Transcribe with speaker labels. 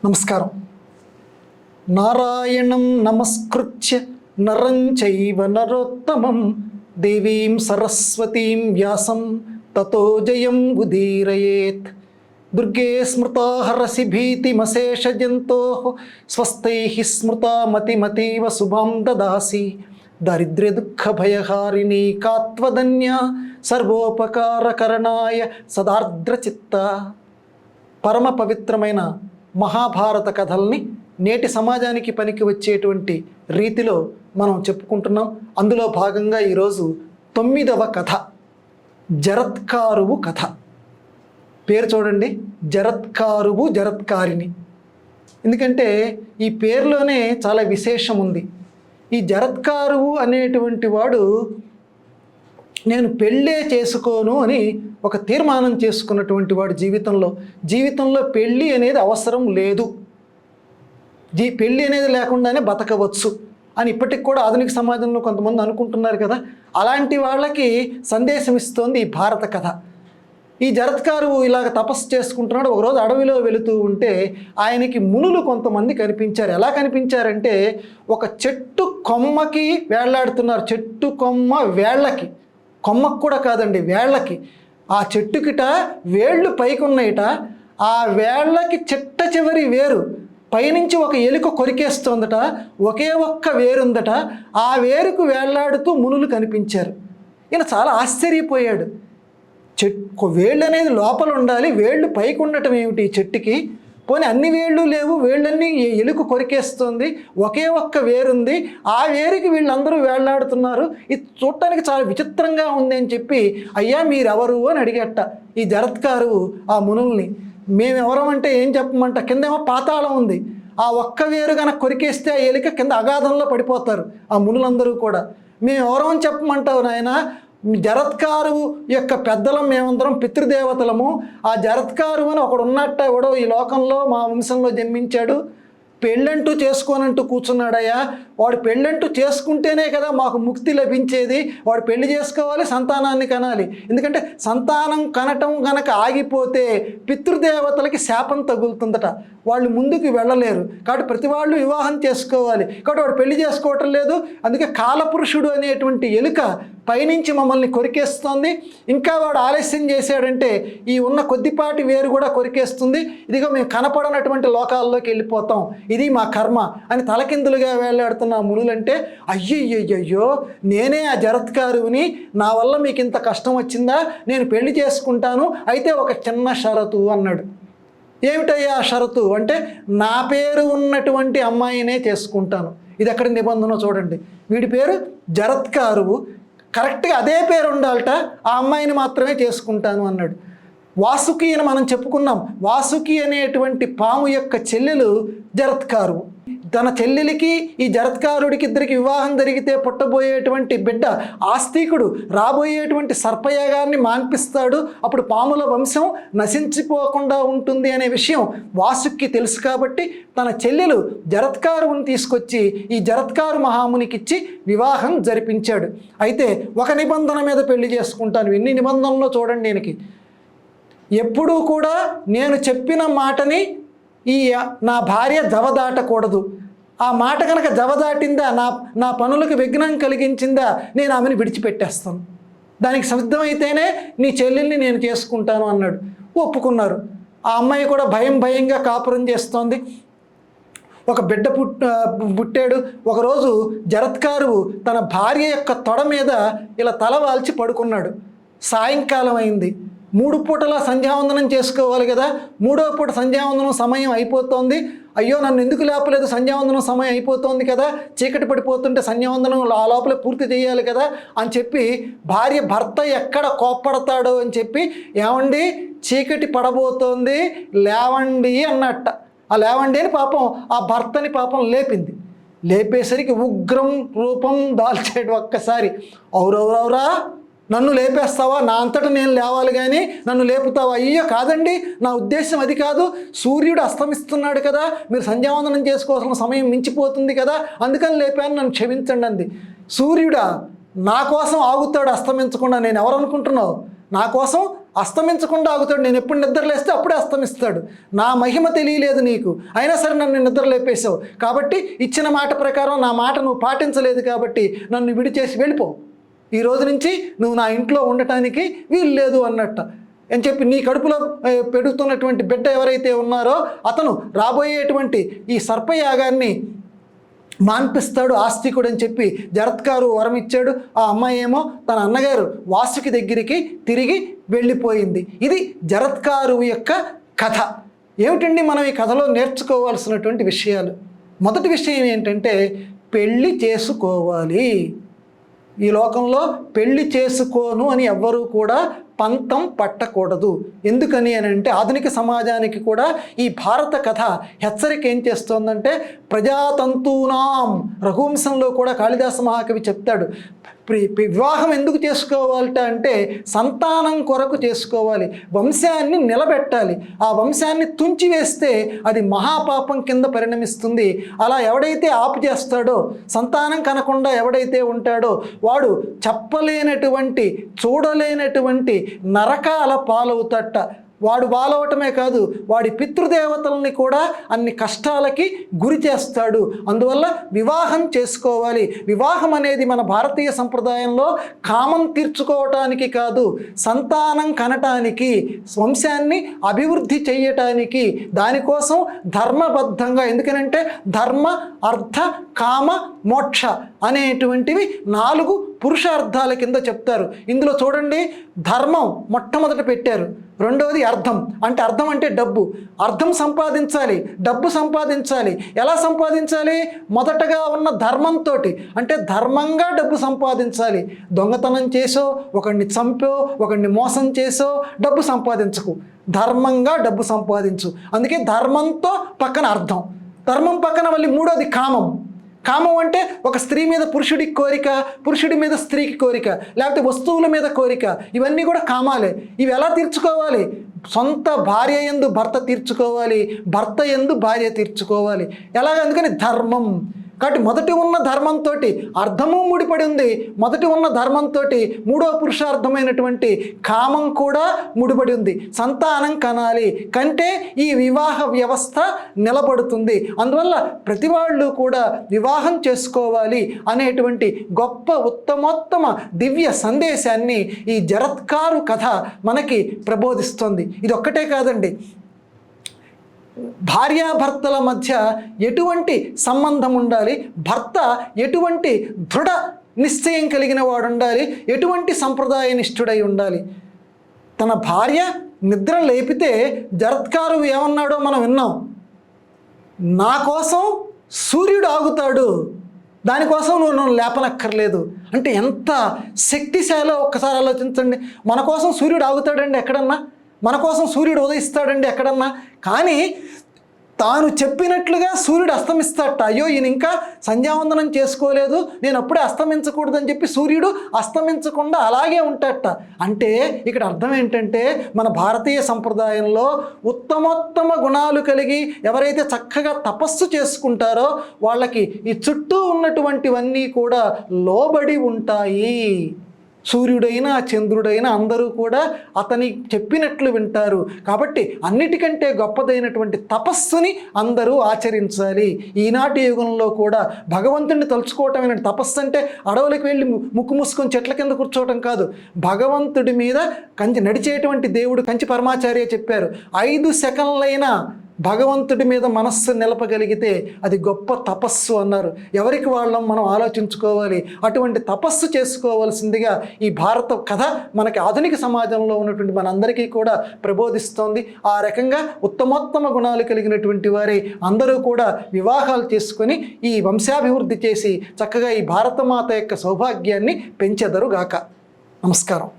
Speaker 1: నమస్కారం. నారాయణం నమస్కృత్య నరం చైవ నరోత్తమం దేవీం సరస్వతీం వ్యాసం తతో జయం ఉదీరయేత్. దుర్గే స్మృతా హరసి భీతిమశేషజంతోః స్వస్తైః స్మృతా మతిమతీవ శుభం దదాసి. దారిద్ర్య దుఃఖ భయహారిణీ కాత్వదన్య సర్వోపకారకరణాయ సదార్ద్రచిత్త. పరమ పవిత్రమైన మహాభారత కథల్ని నేటి సమాజానికి పనికి వచ్చేటువంటి రీతిలో మనం చెప్పుకుంటున్నాం. అందులో భాగంగా ఈరోజు 9వ కథ, జరత్కారువు కథ. పేరు చూడండి, జరత్కారువు జరత్కారిణి. ఎందుకంటే ఈ పేరులోనే చాలా విశేషం ఉంది. ఈ జరత్కారువు అనేటువంటి వాడు నేను పెళ్ళే చేసుకోను అని ఒక తీర్మానం చేసుకున్నటువంటి వాడు. జీవితంలో పెళ్ళి అనేది అవసరం లేదు, పెళ్ళి అనేది లేకుండానే బతకవచ్చు అని ఇప్పటికి కూడా ఆధునిక సమాజంలో కొంతమంది అనుకుంటున్నారు కదా. అలాంటి వాళ్ళకి సందేశం ఇస్తోంది ఈ భారత కథ. ఈ జరత్కారువు ఇలాగ తపస్సు చేసుకుంటున్నాడు. ఒకరోజు అడవిలో వెళుతూ ఉంటే ఆయనకి మునులు కొంతమంది కనిపించారు. ఎలా కనిపించారంటే ఒక చెట్టు కొమ్మకి వేళ్లాడుతున్నారు. చెట్టు కొమ్మ వేళ్ళకి, కొమ్మకు కూడా కాదండి, వేళ్ళకి. ఆ చెట్టుకిట వేళ్ళు పైకి ఉన్నాయిట. ఆ వేళ్ళకి చిట్ట చివరి వేరు పైనుంచి ఒక ఎలుక కొరికేస్తోందట. ఒకే ఒక్క వేరుందట. ఆ వేరుకు వేళ్లాడుతూ మునులు కనిపించారు. ఈయన చాలా ఆశ్చర్యపోయాడు. వేళ్ళు అనేది లోపల ఉండాలి, వేళ్ళు పైకి ఉండటం ఏమిటి ఈ చెట్టుకి? పోనీ అన్ని వేళ్ళు లేవు, వేళ్ళన్నీ ఎలుక కొరికేస్తుంది, ఒకే ఒక్క వేరుంది, ఆ వేరుకి వీళ్ళందరూ వేళ్లాడుతున్నారు, ఇది చూడటానికి చాలా విచిత్రంగా ఉంది అని చెప్పి, అయ్యా మీరెవరు అని అడిగట ఈ జరత్కారువు ఆ మునుల్ని. మేమెవరమంటే ఏం చెప్పమంట, కిందేమో పాతాళం ఉంది, ఆ ఒక్క వేరు కనుక కొరికేస్తే ఆ ఎలుక కింద అగాధంలో పడిపోతారు ఆ మునులందరూ కూడా. మేము ఎవరమని చెప్పమంటావు నాయన? జరత్కారువు యొక్క పెద్దలం మేమందరం పితృదేవతలము. ఆ జరత్కారువు అని ఒకడు ఉన్నట్ట, ఎవడో ఈ లోకంలో మా వంశంలో జన్మించాడు, పెళ్ళంటూ చేసుకోనంటూ కూర్చున్నాడయ్యా. వాడు పెళ్ళంటూ చేసుకుంటేనే కదా మాకు ముక్తి లభించేది. వాడు పెళ్లి చేసుకోవాలి, సంతానాన్ని కనాలి. ఎందుకంటే సంతానం కనటం కనుక ఆగిపోతే పితృదేవతలకి శాపం తగులుతుందట, వాళ్ళు ముందుకు వెళ్ళలేరు. కాబట్టి ప్రతి వాళ్ళు వివాహం చేసుకోవాలి. కాబట్టి వాడు పెళ్లి చేసుకోవటం లేదు. అందుకే కాలపురుషుడు అనేటువంటి ఎలుక పైనుంచి మమ్మల్ని కొరికేస్తుంది. ఇంకా వాడు ఆలస్యం చేశాడంటే ఈ ఉన్న కొద్దిపాటి వేరు కూడా కొరికేస్తుంది. ఇదిగో మేము కనపడనటువంటి లోకాల్లోకి వెళ్ళిపోతాం, ఇది మా కర్మ అని తలకిందులుగా వేలాడుతున్న మునులంటే, అయ్యయ్యయ్యో నేనే ఆ జరత్కారువుని, నా వల్ల మీకు ఇంత కష్టం వచ్చిందా? నేను పెళ్లి చేసుకుంటాను, అయితే ఒక చిన్న షరతు అన్నాడు. ఏమిటయ్యా ఆ షరతు అంటే, నా పేరు ఉన్నటువంటి అమ్మాయినే చేసుకుంటాను. ఇది ఎక్కడ నిబంధన చూడండి. వీడి పేరు జరత్కారువు, కరెక్ట్గా అదే పేరు ఉండాలట, ఆ అమ్మాయిని మాత్రమే చేసుకుంటాను అన్నాడు. వాసుకి అని మనం చెప్పుకున్నాం. వాసుకి అనేటువంటి పాము యొక్క చెల్లెలు జరత్కారువు. తన చెల్లెలికి ఈ జరత్కారుడికి ఇద్దరికి వివాహం జరిగితే పుట్టబోయేటువంటి బిడ్డ ఆస్తికుడు రాబోయేటువంటి సర్పయాగాన్ని మాన్పిస్తాడు. అప్పుడు పాముల వంశం నశించిపోకుండా ఉంటుంది అనే విషయం వాసుకి తెలుసు. కాబట్టి తన చెల్లెలు జరత్కారువుని తీసుకొచ్చి ఈ జరత్కారు మహామునికిచ్చి వివాహం జరిపించాడు. అయితే ఒక నిబంధన మీద పెళ్లి చేసుకుంటాను. ఎన్ని నిబంధనలో చూడండి ఈయనకి. ఎప్పుడూ కూడా నేను చెప్పిన మాటని నా భార్య జవదాటకూడదు. ఆ మాట కనుక జవదాటిందా, నా పనులకు విఘ్నం కలిగించిందా, నేను ఆమెను విడిచిపెట్టేస్తాను. దానికి సిద్ధమైతేనే నీ చెల్లెల్ని నేను చేసుకుంటాను అన్నాడు. ఒప్పుకున్నారు. ఆ అమ్మాయి కూడా భయంగా కాపురం చేస్తోంది. ఒక బిడ్డ పుట్టాడు. ఒకరోజు జరత్కారువు తన భార్య యొక్క తొడ మీద ఇలా తల వాల్చి పడుకున్నాడు. సాయంకాలం అయింది. 3 పూటల సంధ్యావందనం చేసుకోవాలి కదా. 3వ పూట సంధ్యావందనం సమయం అయిపోతోంది. అయ్యో నన్ను ఎందుకు లేపలేదు, సంధ్యావందనం సమయం అయిపోతోంది కదా, చీకటి పడిపోతుంటే సంధ్యావందనం ఆ లోపలే పూర్తి చేయాలి కదా అని చెప్పి భర్త ఎక్కడ కోప్పడతాడో అని చెప్పి, ఏమండి చీకటి పడబోతోంది లేవండి అన్నట్ట. ఆ లేవండి అని పాపం ఆ భర్తని లేపింది. లేపేసరికి ఉగ్రం రూపం దాల్చాడు ఒక్కసారి. అవురవురవురా, నన్ను లేపేస్తావా? నా అంతటా నేను లేవాలి కానీ నన్ను లేపుతావా? అయ్యో కాదండి, నా ఉద్దేశం అది కాదు. సూర్యుడు అస్తమిస్తున్నాడు కదా, మీరు సంధ్యావందనం చేసుకోవాల్సిన సమయం మించిపోతుంది కదా, అందుకని లేపాను, నన్ను క్షమించండి అంది. సూర్యుడా నా కోసం ఆగుతాడు అస్తమించకుండా? నేను ఎవరు అనుకుంటున్నావు? నా కోసం అస్తమించకుండా ఆగుతాడు. నేను ఎప్పుడు నిద్రలేస్తే అప్పుడే అస్తమిస్తాడు. నా మహిమ తెలియలేదు నీకు, అయినా సరే నన్ను నిద్రలేపేశావు. కాబట్టి ఇచ్చిన మాట ప్రకారం నా మాట నువ్వు పాటించలేదు కాబట్టి నన్ను విడిచేసి వెళ్ళిపో. ఈ రోజు నుంచి నువ్వు నా ఇంట్లో ఉండటానికి వీలు లేదు అన్నట్ట అని చెప్పి నీ కడుపులో పెడుతున్నటువంటి బిడ్డ ఎవరైతే ఉన్నారో అతను రాబోయేటువంటి ఈ సర్పయాగాన్ని మాన్పిస్తాడు, ఆస్తికుడు అని చెప్పి జరత్కారు వరం ఇచ్చాడు. ఆ అమ్మాయి ఏమో తన అన్నగారు వాసుకి దగ్గరికి తిరిగి వెళ్ళిపోయింది. ఇది జరత్కారు యొక్క కథ. ఏమిటండి మనం ఈ కథలో నేర్చుకోవాల్సినటువంటి విషయాలు? మొదటి విషయం ఏంటంటే పెళ్ళి చేసుకోవాలి. ఈ లోకంలో పెళ్లి చేసుకోను అని ఎవ్వరూ కూడా పంతం పట్టకూడదు. ఎందుకని అని అంటే ఆధునిక సమాజానికి కూడా ఈ భారత కథ హెచ్చరిక ఏం చేస్తోందంటే ప్రజాతంతూనాం, రఘువంశంలో కూడా కాళిదాస మహాకవి చెప్తాడు, వివాహం ఎందుకు చేసుకోవాలట అంటే సంతానం కొరకు చేసుకోవాలి, వంశాన్ని నిలబెట్టాలి. ఆ వంశాన్ని తుంచివేస్తే అది మహాపాపం కింద పరిణమిస్తుంది. అలా ఎవడైతే ఆపు చేస్తాడో, సంతానం కనకుండా ఎవడైతే ఉంటాడో వాడు చెప్పలేనటువంటి చూడలేనటువంటి నరకాల పాలవుతట. వాడు బాలవటమే కాదు, వాడి పితృదేవతల్ని కూడా అన్ని కష్టాలకి గురి చేస్తాడు. అందువల్ల వివాహం చేసుకోవాలి. వివాహం అనేది మన భారతీయ సంప్రదాయంలో కామం తీర్చుకోవటానికి కాదు, సంతానం కనటానికి, వంశాన్ని అభివృద్ధి చేయటానికి, దానికోసం ధర్మబద్ధంగా. ఎందుకనంటే ధర్మ, అర్థ, కామ, మోక్ష అనేటువంటివి 4 పురుషార్థాల కింద చెప్తారు. ఇందులో చూడండి, ధర్మం మొట్టమొదట పెట్టారు. రెండవది అర్థం, అంటే అర్థం అంటే డబ్బు. అర్థం సంపాదించాలి, డబ్బు సంపాదించాలి. ఎలా సంపాదించాలి? మొదటగా ఉన్న ధర్మంతో, అంటే ధర్మంగా డబ్బు సంపాదించాలి. దొంగతనం చేసో, ఒకడిని చంపో, ఒకడిని మోసం చేసో డబ్బు సంపాదించకు, ధర్మంగా డబ్బు సంపాదించు. అందుకే ధర్మంతో పక్కన అర్థం, ధర్మం పక్కన మళ్ళీ మూడోది కామం. కామం అంటే ఒక స్త్రీ మీద పురుషుడికి కోరిక, పురుషుడి మీద స్త్రీకి కోరిక, లేకపోతే వస్తువుల మీద కోరిక, ఇవన్నీ కూడా కామాలే. ఇవి ఎలా తీర్చుకోవాలి? సొంత భార్య యందు భర్త తీర్చుకోవాలి, భర్త యందు భార్య తీర్చుకోవాలి. ఎలాగ? అందుకని ధర్మం. కాబట్టి మొదటి ఉన్న ధర్మంతో అర్థము ముడిపడి ఉంది. మొదటి ఉన్న ధర్మంతో మూడో పురుషార్థమైనటువంటి కామం కూడా ముడిపడి ఉంది. సంతానం కనాలి, కంటే ఈ వివాహ వ్యవస్థ నిలబడుతుంది. అందువల్ల ప్రతి వాళ్ళు కూడా వివాహం చేసుకోవాలి అనేటువంటి గొప్ప ఉత్తమోత్తమ దివ్య సందేశాన్ని ఈ జరత్కారు కథ మనకి ప్రబోధిస్తుంది. ఇది ఒక్కటే కాదండి, భార్యాభర్తల మధ్య ఎటువంటి సంబంధం ఉండాలి, భర్త ఎటువంటి దృఢ నిశ్చయం కలిగిన వాడు ఉండాలి, ఎటువంటి సంప్రదాయ నిష్ఠుడై ఉండాలి. తన భార్య నిద్ర లేపితే జరత్కారు ఏమన్నాడో మనం విన్నాం, నా కోసం సూర్యుడు ఆగుతాడు, దానికోసం నువ్వు నన్ను లేపనక్కర్లేదు. అంటే ఎంత శక్తిశాలో ఒక్కసారి ఆలోచించండి. మన కోసం సూర్యుడు ఆగుతాడండి ఎక్కడన్నా? మన కోసం సూర్యుడు ఉదయిస్తాడండి ఎక్కడన్నా? కానీ తాను చెప్పినట్లుగా సూర్యుడు అస్తమిస్తాడట. అయ్యో ఈయన ఇంకా సంధ్యావందనం చేసుకోలేదు, నేను అప్పుడే అస్తమించకూడదని చెప్పి సూర్యుడు అస్తమించకుండా అలాగే ఉంటాడట. అంటే ఇక్కడ అర్థం ఏంటంటే మన భారతీయ సంప్రదాయంలో ఉత్తమోత్తమ గుణాలు కలిగి ఎవరైతే చక్కగా తపస్సు చేసుకుంటారో వాళ్ళకి ఈ చుట్టూ ఉన్నటువంటివన్నీ కూడా లోబడి ఉంటాయి. సూర్యుడైనా చంద్రుడైనా అందరూ కూడా అతని చెప్పినట్లు వింటారు. కాబట్టి అన్నిటికంటే గొప్పదైనటువంటి తపస్సుని అందరూ ఆచరించాలి. ఈనాటి యుగంలో కూడా భగవంతుడిని తలుచుకోవటమైన తపస్సు అంటే అడవులకు వెళ్ళి ముక్కు మూసుకొని చెట్ల కింద కూర్చోవటం కాదు. భగవంతుడి మీద నడిచేటువంటి దేవుడు కంచి పరమాచార్య చెప్పారు, 5 సెకన్లైనా భగవంతుడి మీద మనస్సు నిలపగలిగితే అది గొప్ప తపస్సు అన్నారు. ఎవరికి వాళ్ళం మనం ఆలోచించుకోవాలి. అటువంటి తపస్సు చేసుకోవాల్సిందిగా ఈ భారత కథ మనకి ఆధునిక సమాజంలో ఉన్నటువంటి మనందరికీ కూడా ప్రబోధిస్తోంది. ఆ రకంగా ఉత్తమోత్తమ గుణాలు కలిగినటువంటి వారే అందరూ కూడా వివాహాలు చేసుకొని ఈ వంశాభివృద్ధి చేసి చక్కగా ఈ భారతమాత యొక్క సౌభాగ్యాన్ని పెంచెదరుగాక. నమస్కారం.